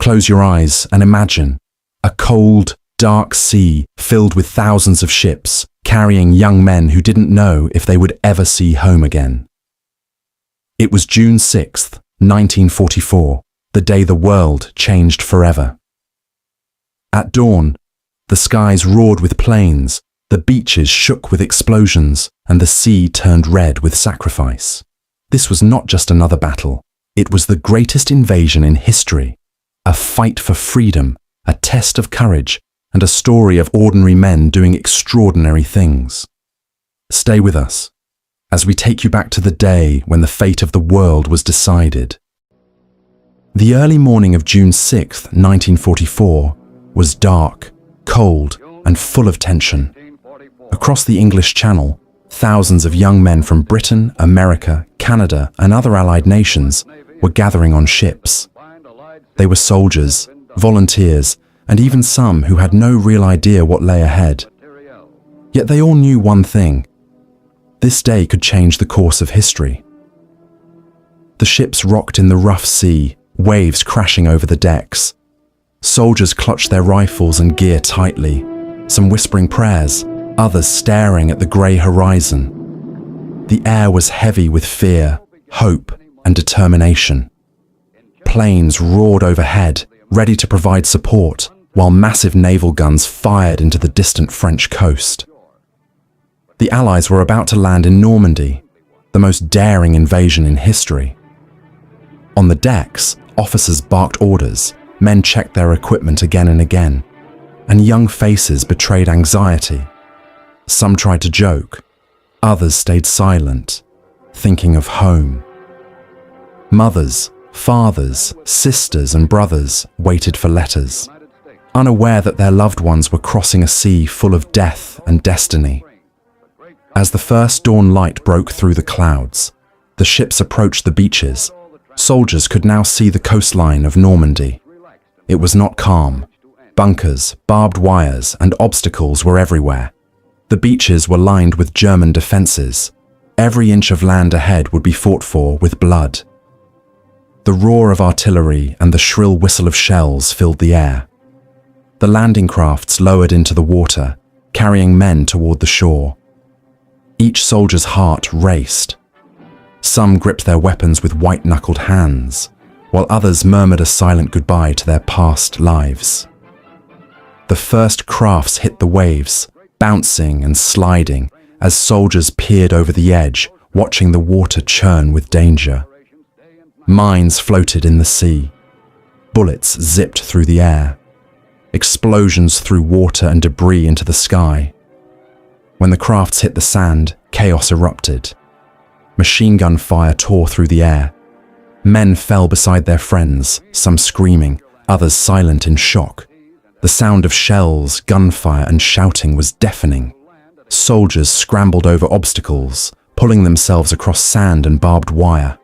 Close your eyes and imagine a cold, dark sea filled with thousands of ships carrying young men who didn't know if they would ever see home again. It was June 6th, 1944, the day the world changed forever. At dawn, the skies roared with planes, the beaches shook with explosions, and the sea turned red with sacrifice. This was not just another battle. It was the greatest invasion in history, a fight for freedom, a test of courage, and a story of ordinary men doing extraordinary things. Stay with us as we take you back to the day when the fate of the world was decided. The early morning of June 6, 1944, was dark, cold, and full of tension. Across the English Channel, thousands of young men from Britain, America, Canada, and other allied nations were gathering on ships. They were soldiers, volunteers, and even some who had no real idea what lay ahead. Yet they all knew one thing: this day could change the course of history. The ships rocked in the rough sea, waves crashing over the decks. Soldiers clutched their rifles and gear tightly, some whispering prayers, others staring at the grey horizon. The air was heavy with fear, hope, and determination. Planes roared overhead, ready to provide support, while massive naval guns fired into the distant French coast. The Allies were about to land in Normandy, the most daring invasion in history. On the decks, officers barked orders, men checked their equipment again and again, and young faces betrayed anxiety. Some tried to joke, others stayed silent, thinking of home. Mothers, fathers, sisters, and brothers waited for letters, unaware that their loved ones were crossing a sea full of death and destiny. As the first dawn light broke through the clouds, the ships approached the beaches. Soldiers could now see the coastline of Normandy. It was not calm. Bunkers, barbed wires, and obstacles were everywhere. The beaches were lined with German defenses. Every inch of land ahead would be fought for with blood. The roar of artillery and the shrill whistle of shells filled the air. The landing crafts lowered into the water, carrying men toward the shore. Each soldier's heart raced. Some gripped their weapons with white-knuckled hands, while others murmured a silent goodbye to their past lives. The first crafts hit the waves, bouncing and sliding as soldiers peered over the edge, watching the water churn with danger. Mines floated in the sea. Bullets zipped through the air. Explosions threw water and debris into the sky. When the crafts hit the sand, chaos erupted. Machine gun fire tore through the air. Men fell beside their friends, some screaming, others silent in shock. The sound of shells, gunfire, and shouting was deafening. Soldiers scrambled over obstacles, pulling themselves across sand and barbed wire.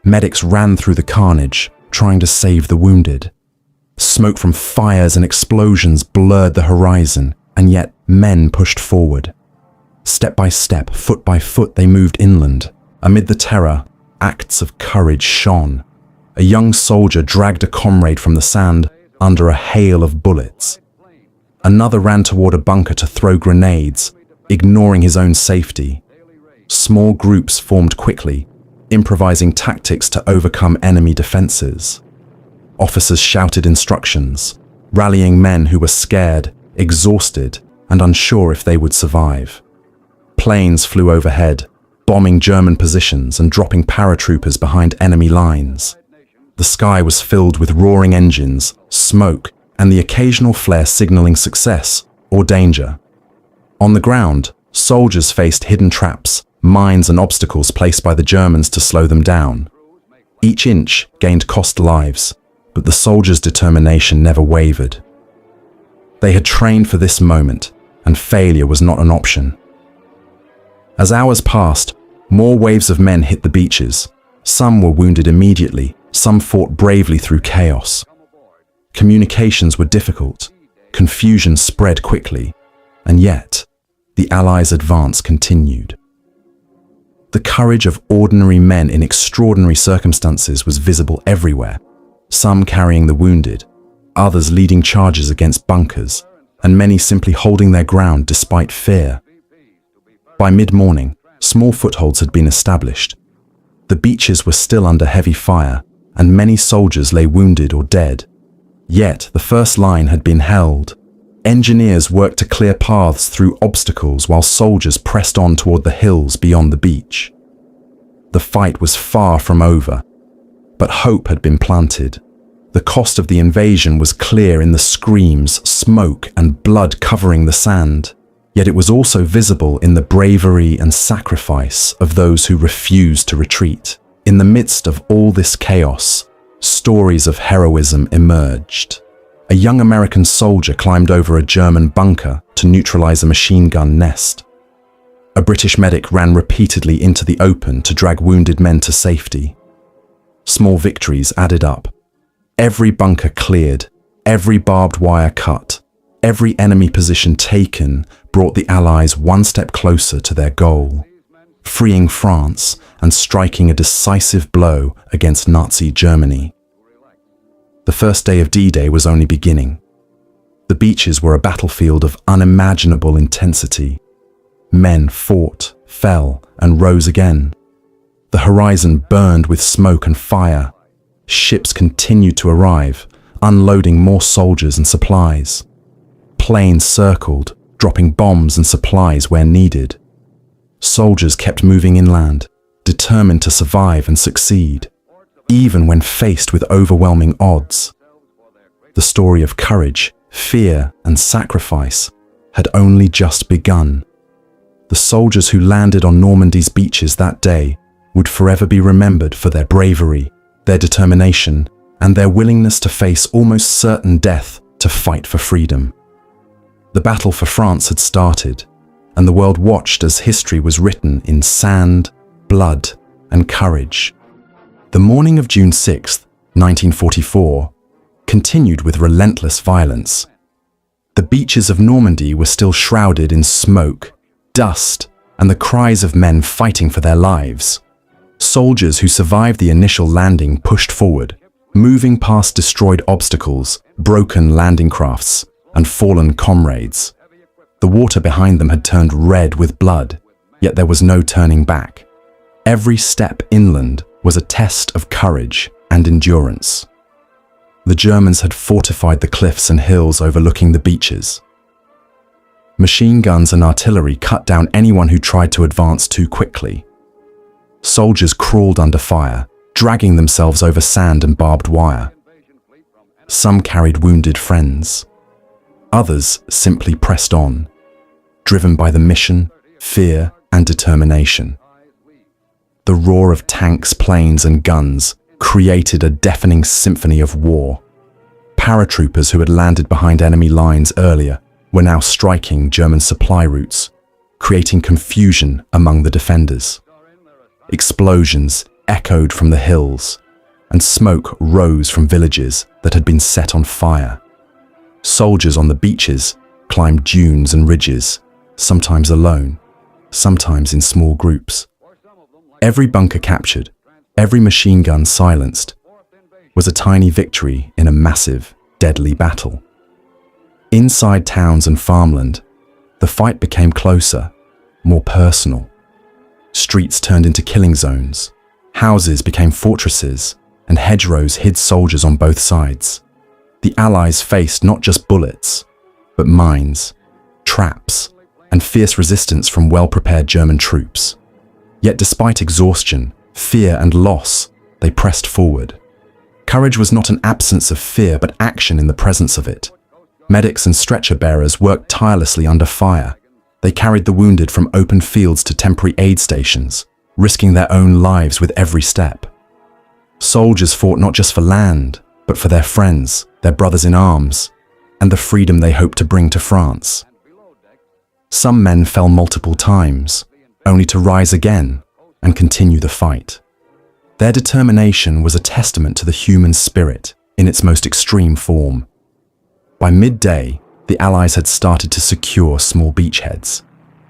Medics ran through the carnage, trying to save the wounded. Smoke from fires and explosions blurred the horizon, and yet men pushed forward. Step by step, foot by foot, they moved inland. Amid the terror, acts of courage shone. A young soldier dragged a comrade from the sand under a hail of bullets. Another ran toward a bunker to throw grenades, ignoring his own safety. Small groups formed quickly, improvising tactics to overcome enemy defenses. Officers shouted instructions, rallying men who were scared, exhausted, and unsure if they would survive. Planes flew overhead, bombing German positions and dropping paratroopers behind enemy lines. The sky was filled with roaring engines, smoke, and the occasional flare signaling success or danger. On the ground, soldiers faced hidden traps, mines, and obstacles placed by the Germans to slow them down. Each inch gained cost lives, but the soldiers' determination never wavered. They had trained for this moment, and failure was not an option. As hours passed, more waves of men hit the beaches. Some were wounded immediately, some fought bravely through chaos. Communications were difficult, confusion spread quickly, and yet, the Allies' advance continued. The courage of ordinary men in extraordinary circumstances was visible everywhere, some carrying the wounded, others leading charges against bunkers, and many simply holding their ground despite fear. By mid-morning, small footholds had been established. The beaches were still under heavy fire, and many soldiers lay wounded or dead. Yet the first line had been held. Engineers worked to clear paths through obstacles while soldiers pressed on toward the hills beyond the beach. The fight was far from over, but hope had been planted. The cost of the invasion was clear in the screams, smoke, and blood covering the sand. Yet it was also visible in the bravery and sacrifice of those who refused to retreat. In the midst of all this chaos, stories of heroism emerged. A young American soldier climbed over a German bunker to neutralize a machine gun nest. A British medic ran repeatedly into the open to drag wounded men to safety. Small victories added up. Every bunker cleared, every barbed wire cut, every enemy position taken brought the Allies one step closer to their goal, freeing France and striking a decisive blow against Nazi Germany. The first day of D-Day was only beginning. The beaches were a battlefield of unimaginable intensity. Men fought, fell, and rose again. The horizon burned with smoke and fire. Ships continued to arrive, unloading more soldiers and supplies. Planes circled, dropping bombs and supplies where needed. Soldiers kept moving inland, determined to survive and succeed, even when faced with overwhelming odds. The story of courage, fear, and sacrifice had only just begun. The soldiers who landed on Normandy's beaches that day would forever be remembered for their bravery, their determination, and their willingness to face almost certain death to fight for freedom. The battle for France had started, and the world watched as history was written in sand, blood, and courage. The morning of June 6, 1944, continued with relentless violence. The beaches of Normandy were still shrouded in smoke, dust, and the cries of men fighting for their lives. Soldiers who survived the initial landing pushed forward, moving past destroyed obstacles, broken landing crafts, and fallen comrades. The water behind them had turned red with blood, yet there was no turning back. Every step inland was a test of courage and endurance. The Germans had fortified the cliffs and hills overlooking the beaches. Machine guns and artillery cut down anyone who tried to advance too quickly. Soldiers crawled under fire, dragging themselves over sand and barbed wire. Some carried wounded friends. Others simply pressed on, driven by the mission, fear, and determination. The roar of tanks, planes, and guns created a deafening symphony of war. Paratroopers who had landed behind enemy lines earlier were now striking German supply routes, creating confusion among the defenders. Explosions echoed from the hills, and smoke rose from villages that had been set on fire. Soldiers on the beaches climbed dunes and ridges, sometimes alone, sometimes in small groups. Every bunker captured, every machine gun silenced, was a tiny victory in a massive, deadly battle. Inside towns and farmland, the fight became closer, more personal. Streets turned into killing zones, houses became fortresses, and hedgerows hid soldiers on both sides. The Allies faced not just bullets, but mines, traps, and fierce resistance from well-prepared German troops. Yet despite exhaustion, fear, and loss, they pressed forward. Courage was not an absence of fear, but action in the presence of it. Medics and stretcher bearers worked tirelessly under fire. They carried the wounded from open fields to temporary aid stations, risking their own lives with every step. Soldiers fought not just for land, but for their friends, their brothers in arms, and the freedom they hoped to bring to France. Some men fell multiple times, only to rise again and continue the fight. Their determination was a testament to the human spirit in its most extreme form. By midday, the Allies had started to secure small beachheads.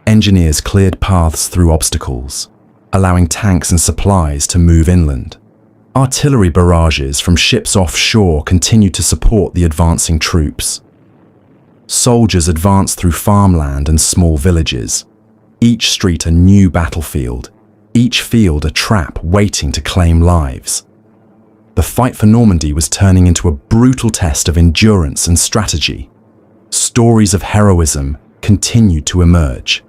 Engineers cleared paths through obstacles, allowing tanks and supplies to move inland. Artillery barrages from ships offshore continued to support the advancing troops. Soldiers advanced through farmland and small villages, each street a new battlefield, each field a trap waiting to claim lives. The fight for Normandy was turning into a brutal test of endurance and strategy. Stories of heroism continued to emerge.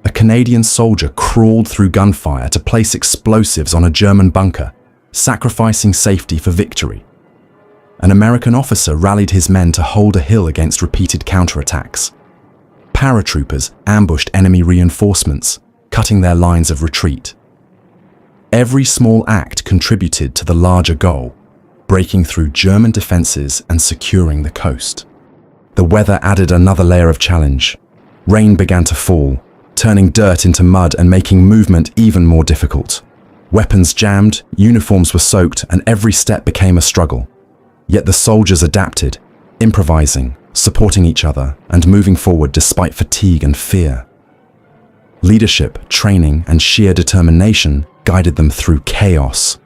A Canadian soldier crawled through gunfire to place explosives on a German bunker, sacrificing safety for victory. An American officer rallied his men to hold a hill against repeated counterattacks. Paratroopers ambushed enemy reinforcements, cutting their lines of retreat. Every small act contributed to the larger goal, breaking through German defenses and securing the coast. The weather added another layer of challenge. Rain began to fall, turning dirt into mud and making movement even more difficult. Weapons jammed, uniforms were soaked, and every step became a struggle. Yet the soldiers adapted, improvising, supporting each other, and moving forward despite fatigue and fear. Leadership, training, and sheer determination guided them through chaos.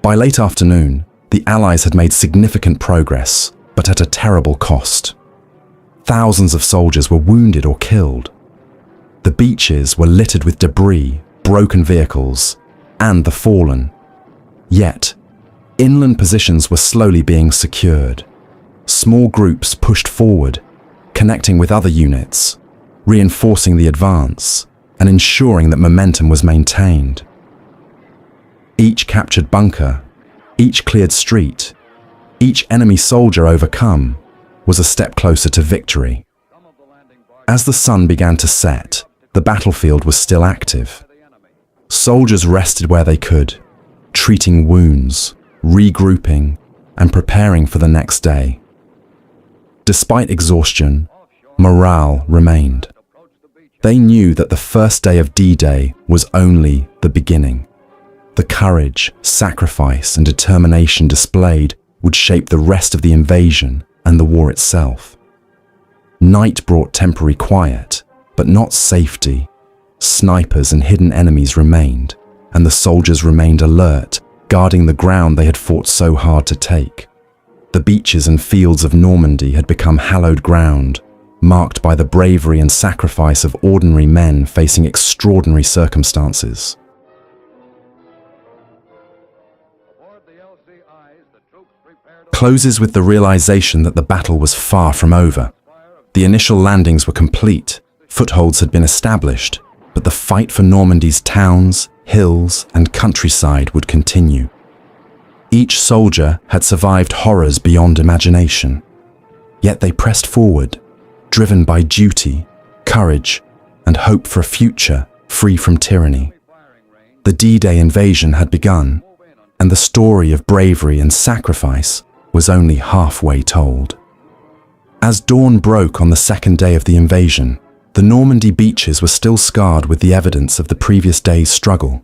By late afternoon, the Allies had made significant progress, but at a terrible cost. Thousands of soldiers were wounded or killed. The beaches were littered with debris, broken vehicles, and the fallen. Yet, inland positions were slowly being secured. Small groups pushed forward, connecting with other units, reinforcing the advance, and ensuring that momentum was maintained. Each captured bunker, each cleared street, each enemy soldier overcome was a step closer to victory. As the sun began to set, the battlefield was still active. Soldiers rested where they could, treating wounds, regrouping, and preparing for the next day. Despite exhaustion, morale remained. They knew that the first day of D-Day was only the beginning. The courage, sacrifice, and determination displayed would shape the rest of the invasion and the war itself. Night brought temporary quiet, but not safety. Snipers and hidden enemies remained, and the soldiers remained alert, guarding the ground they had fought so hard to take. The beaches and fields of Normandy had become hallowed ground, marked by the bravery and sacrifice of ordinary men facing extraordinary circumstances. Closes with the realization that the battle was far from over. The initial landings were complete, footholds had been established, but the fight for Normandy's towns, hills, and countryside would continue. Each soldier had survived horrors beyond imagination. Yet they pressed forward, driven by duty, courage, and hope for a future free from tyranny. The D-Day invasion had begun, and the story of bravery and sacrifice was only halfway told. As dawn broke on the second day of the invasion, the Normandy beaches were still scarred with the evidence of the previous day's struggle.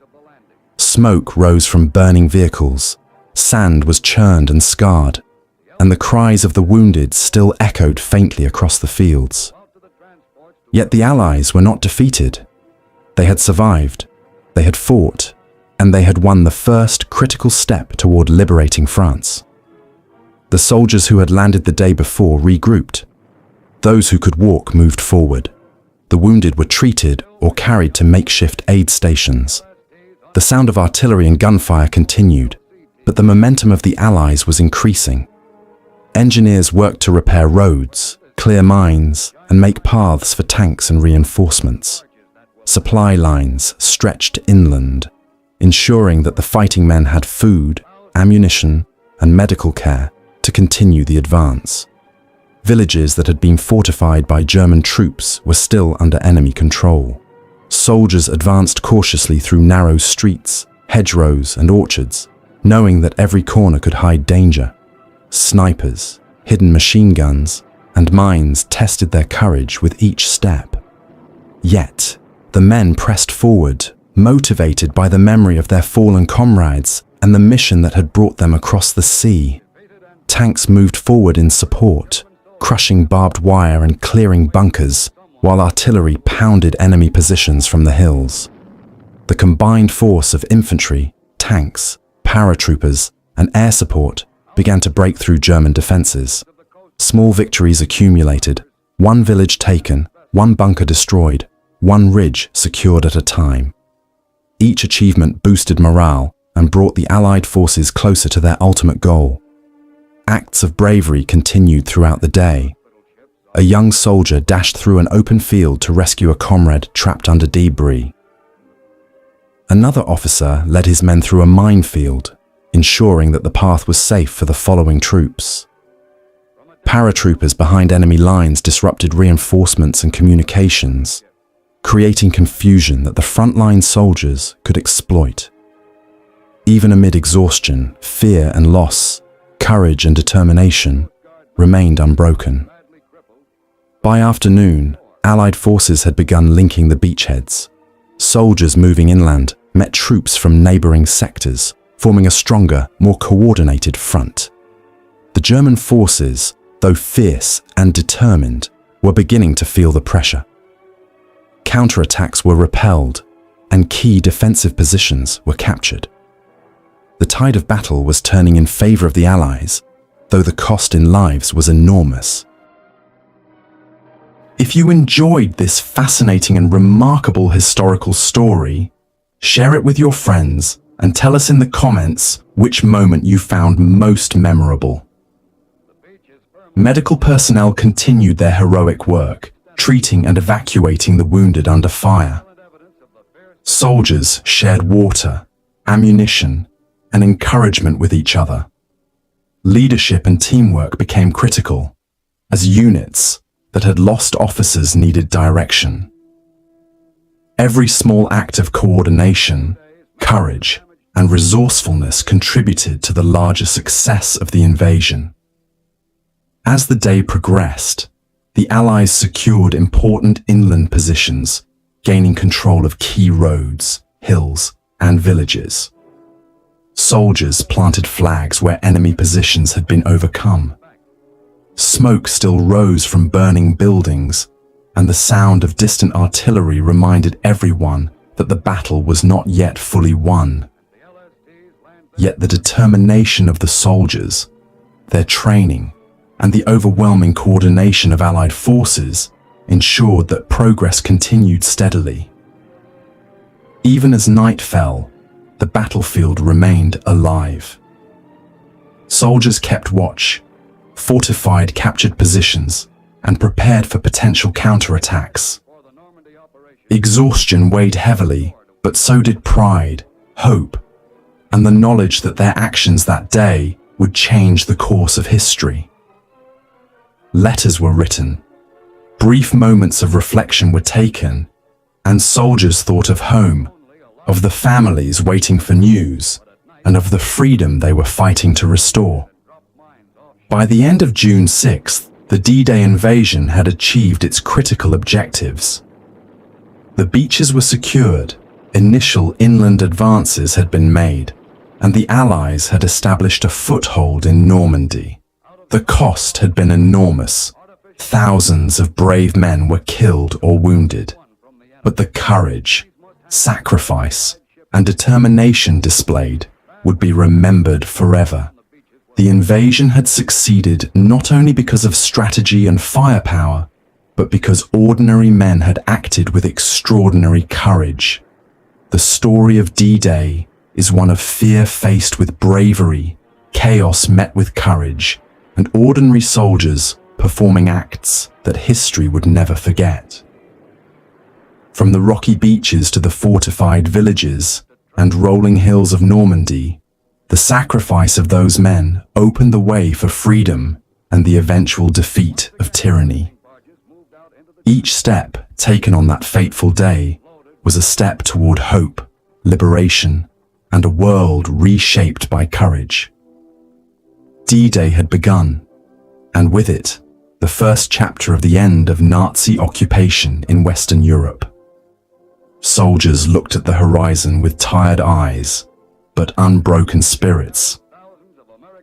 Smoke rose from burning vehicles, sand was churned and scarred, and the cries of the wounded still echoed faintly across the fields. Yet the Allies were not defeated. They had survived, they had fought, and they had won the first critical step toward liberating France. The soldiers who had landed the day before regrouped. Those who could walk moved forward. The wounded were treated or carried to makeshift aid stations. The sound of artillery and gunfire continued, but the momentum of the Allies was increasing. Engineers worked to repair roads, clear mines, and make paths for tanks and reinforcements. Supply lines stretched inland, ensuring that the fighting men had food, ammunition, and medical care to continue the advance. Villages that had been fortified by German troops were still under enemy control. Soldiers advanced cautiously through narrow streets, hedgerows, and orchards, knowing that every corner could hide danger. Snipers, hidden machine guns, and mines tested their courage with each step. Yet, the men pressed forward, motivated by the memory of their fallen comrades and the mission that had brought them across the sea. Tanks moved forward in support, crushing barbed wire and clearing bunkers, while artillery pounded enemy positions from the hills. The combined force of infantry, tanks, paratroopers, and air support began to break through German defenses. Small victories accumulated, one village taken, one bunker destroyed, one ridge secured at a time. Each achievement boosted morale and brought the Allied forces closer to their ultimate goal. Acts of bravery continued throughout the day. A young soldier dashed through an open field to rescue a comrade trapped under debris. Another officer led his men through a minefield, ensuring that the path was safe for the following troops. Paratroopers behind enemy lines disrupted reinforcements and communications, creating confusion that the frontline soldiers could exploit. Even amid exhaustion, fear and loss, courage and determination remained unbroken. By afternoon, Allied forces had begun linking the beachheads. Soldiers moving inland met troops from neighboring sectors, forming a stronger, more coordinated front. The German forces, though fierce and determined, were beginning to feel the pressure. Counterattacks were repelled, and key defensive positions were captured. The tide of battle was turning in favor of the Allies, though the cost in lives was enormous. If you enjoyed this fascinating and remarkable historical story, share it with your friends and tell us in the comments which moment you found most memorable. Medical personnel continued their heroic work, treating and evacuating the wounded under fire. Soldiers shared water, ammunition, and encouragement with each other. Leadership and teamwork became critical, as units that had lost officers needed direction. Every small act of coordination, courage, and resourcefulness contributed to the larger success of the invasion. As the day progressed, the Allies secured important inland positions, gaining control of key roads, hills, and villages. Soldiers planted flags where enemy positions had been overcome. Smoke still rose from burning buildings, and the sound of distant artillery reminded everyone that the battle was not yet fully won. Yet the determination of the soldiers, their training, and the overwhelming coordination of Allied forces ensured that progress continued steadily. Even as night fell, the battlefield remained alive. Soldiers kept watch, fortified captured positions, and prepared for potential counterattacks. Exhaustion weighed heavily, but so did pride, hope, and the knowledge that their actions that day would change the course of history. Letters were written, brief moments of reflection were taken, and soldiers thought of home, of the families waiting for news, and of the freedom they were fighting to restore. By the end of June 6th, the D-Day invasion had achieved its critical objectives. The beaches were secured, initial inland advances had been made, and the Allies had established a foothold in Normandy. The cost had been enormous. Thousands of brave men were killed or wounded. But the courage, sacrifice, and determination displayed would be remembered forever. The invasion had succeeded not only because of strategy and firepower, but because ordinary men had acted with extraordinary courage. The story of D-Day is one of fear faced with bravery, chaos met with courage, and ordinary soldiers performing acts that history would never forget. From the rocky beaches to the fortified villages and rolling hills of Normandy, the sacrifice of those men opened the way for freedom and the eventual defeat of tyranny. Each step taken on that fateful day was a step toward hope, liberation, and a world reshaped by courage. D-Day had begun, and with it, the first chapter of the end of Nazi occupation in Western Europe. Soldiers looked at the horizon with tired eyes, but unbroken spirits.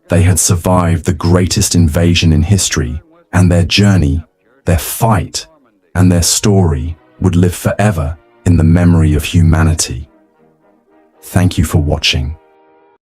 They had survived the greatest invasion in history, and their journey, their fight, and their story would live forever in the memory of humanity. Thank you for watching.